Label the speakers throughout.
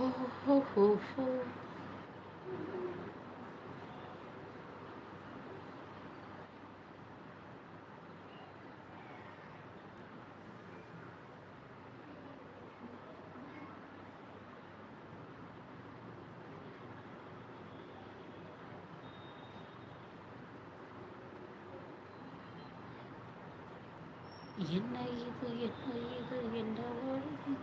Speaker 1: ஹோ ஹோ ஹோ ஹோ. என்ன இது என்ன இது என்ன வாழ்வு?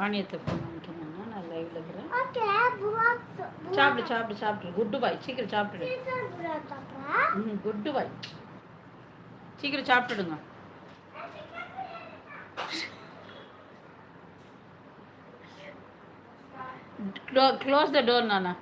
Speaker 1: வாணியத்தை ஃபோன் பண்ணிட்டோம்னா நான் லைவ்ல இருக்கிறேன். சாப்பிடு சாப்பிடு சாப்பிடு. குட்டு பாய், சீக்கிரம் சாப்பிட்டுடு. குட்டு பாய், சீக்கிரம் சாப்பிட்டுடுங்க. க்ளோஸ் த டோர் நானா.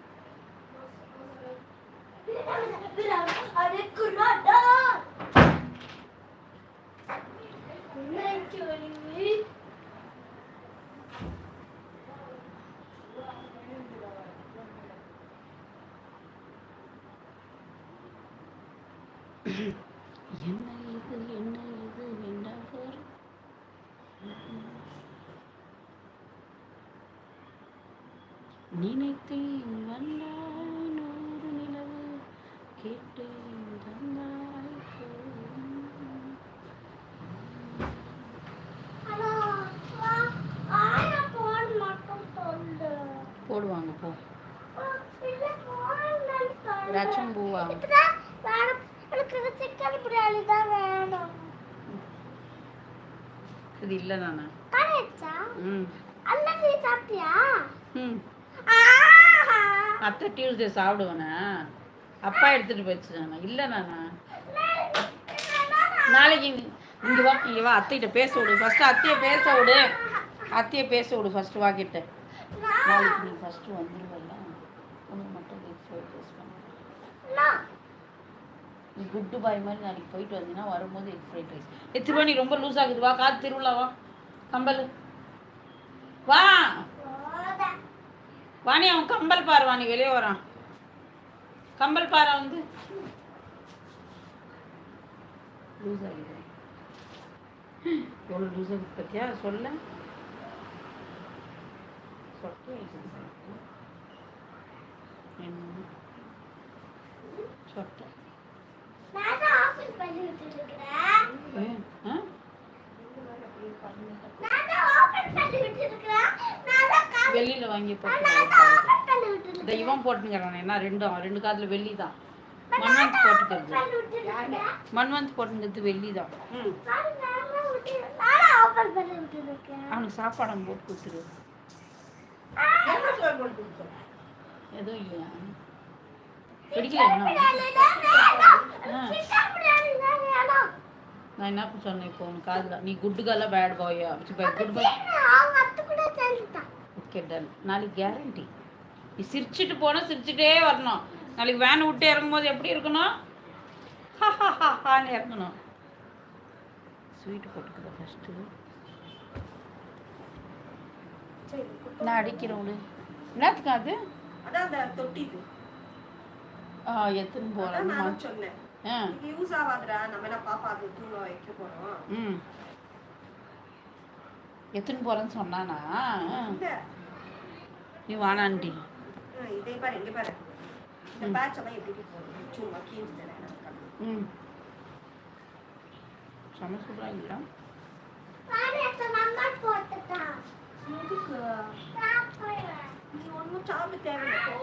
Speaker 1: என்ன இது என்ன இது என்ன ஒரு நினைத்தேன் வந்தாய் நூறு நிலவு கேட்டேன் தந்தாய் போடுவாங்க போ. ரச்சம் பூவா இது இல்ல நானா. அத்தை டியூஸ்டே சாப்பிடுவேனா. அப்பா எடுத்துட்டு போயிடுச்சு நானா. இல்ல நானா. நாளைக்கு இங்க வா இங்க வா. அத்தைகிட்ட பேச விடு ஃபர்ஸ்ட். அத்தையை பேச விடு. அத்தையை பேச விடு ஃபர்ஸ்ட். வாக்கிட்ட நாளைக்கு நீ ஃபர்ஸ்ட் வந்துருவல்ல. உனக்கு மட்டும் பேஸ் பண்ண. நீ குட்டு பாய் மாதிரி நாளைக்கு போயிட்டு வந்தீங்கன்னா வரும்போது எக் ஃப்ரைட் ரைஸ் எத்திருவா. நீ ரொம்ப லூஸ் ஆகுது. வா காத்து திருவிழா வா. கம்பல் வா. வாணி அவன் கம்பல் பாரு. வாணி வெளியே வரான். கம்பல் பாரு வந்து லூஸ் ஆகுது. எவ்வளோ லூஸ் ஆகுது பத்தியா சொல்ல. சொட்டு என்ன சொட்டை வெளியில வாங்கி போட்டு தெய்வம் போட்டுங்கிறான். என்ன ரெண்டு காதுல வெள்ளி தான். மண்வந்த் போட்டுக்கிறது. மண்வந்த் போட்டுங்கிறது வெள்ளி தான். அவனுக்கு சாப்பாடு போட்டு கொடுத்துரு. எதுவும் இல்லையா பிடிக்கல. நான் என்ன சொன்னேன் இப்போ உனக்கு காதுல. நீ குட் கேர்லா பேட் பாயா. Good boy. Okay done. நாளைக்கு கேரண்டி. நீ சிரிச்சுட்டு போனா சிரிச்சுட்டே வரணும். நாளைக்கு வேன் விட்டு இறங்கும்போது எப்படி இருக்கணும். ஹான்னு இறங்கணும். ஸ்வீட்டு போட்டுக்கிறேன் ஃபர்ஸ்ட்டு. நான் அடிக்கிறவனு என்னத்துக்கு அது.
Speaker 2: அதான் தொட்டி.
Speaker 1: எத்தனை போறேன்
Speaker 2: சொன்னேன். யூஸ் ஆகாதுடா. நம்ம என்ன பாப்பா அது தூங்க வைக்க போறோம்.
Speaker 1: எத்தனை போறேன்னு சொன்னானா. நீ வானாண்டி.
Speaker 2: இதே பாரு இங்க பாரு. இந்த பேட்ச் எல்லாம் எப்படி போறோம். சும்மா கீழ் தரேன்.
Speaker 1: சம சொல்றாங்க.
Speaker 2: எதுக்கு நீ ஒன்னும் சாப்பிட தேவையில்லை.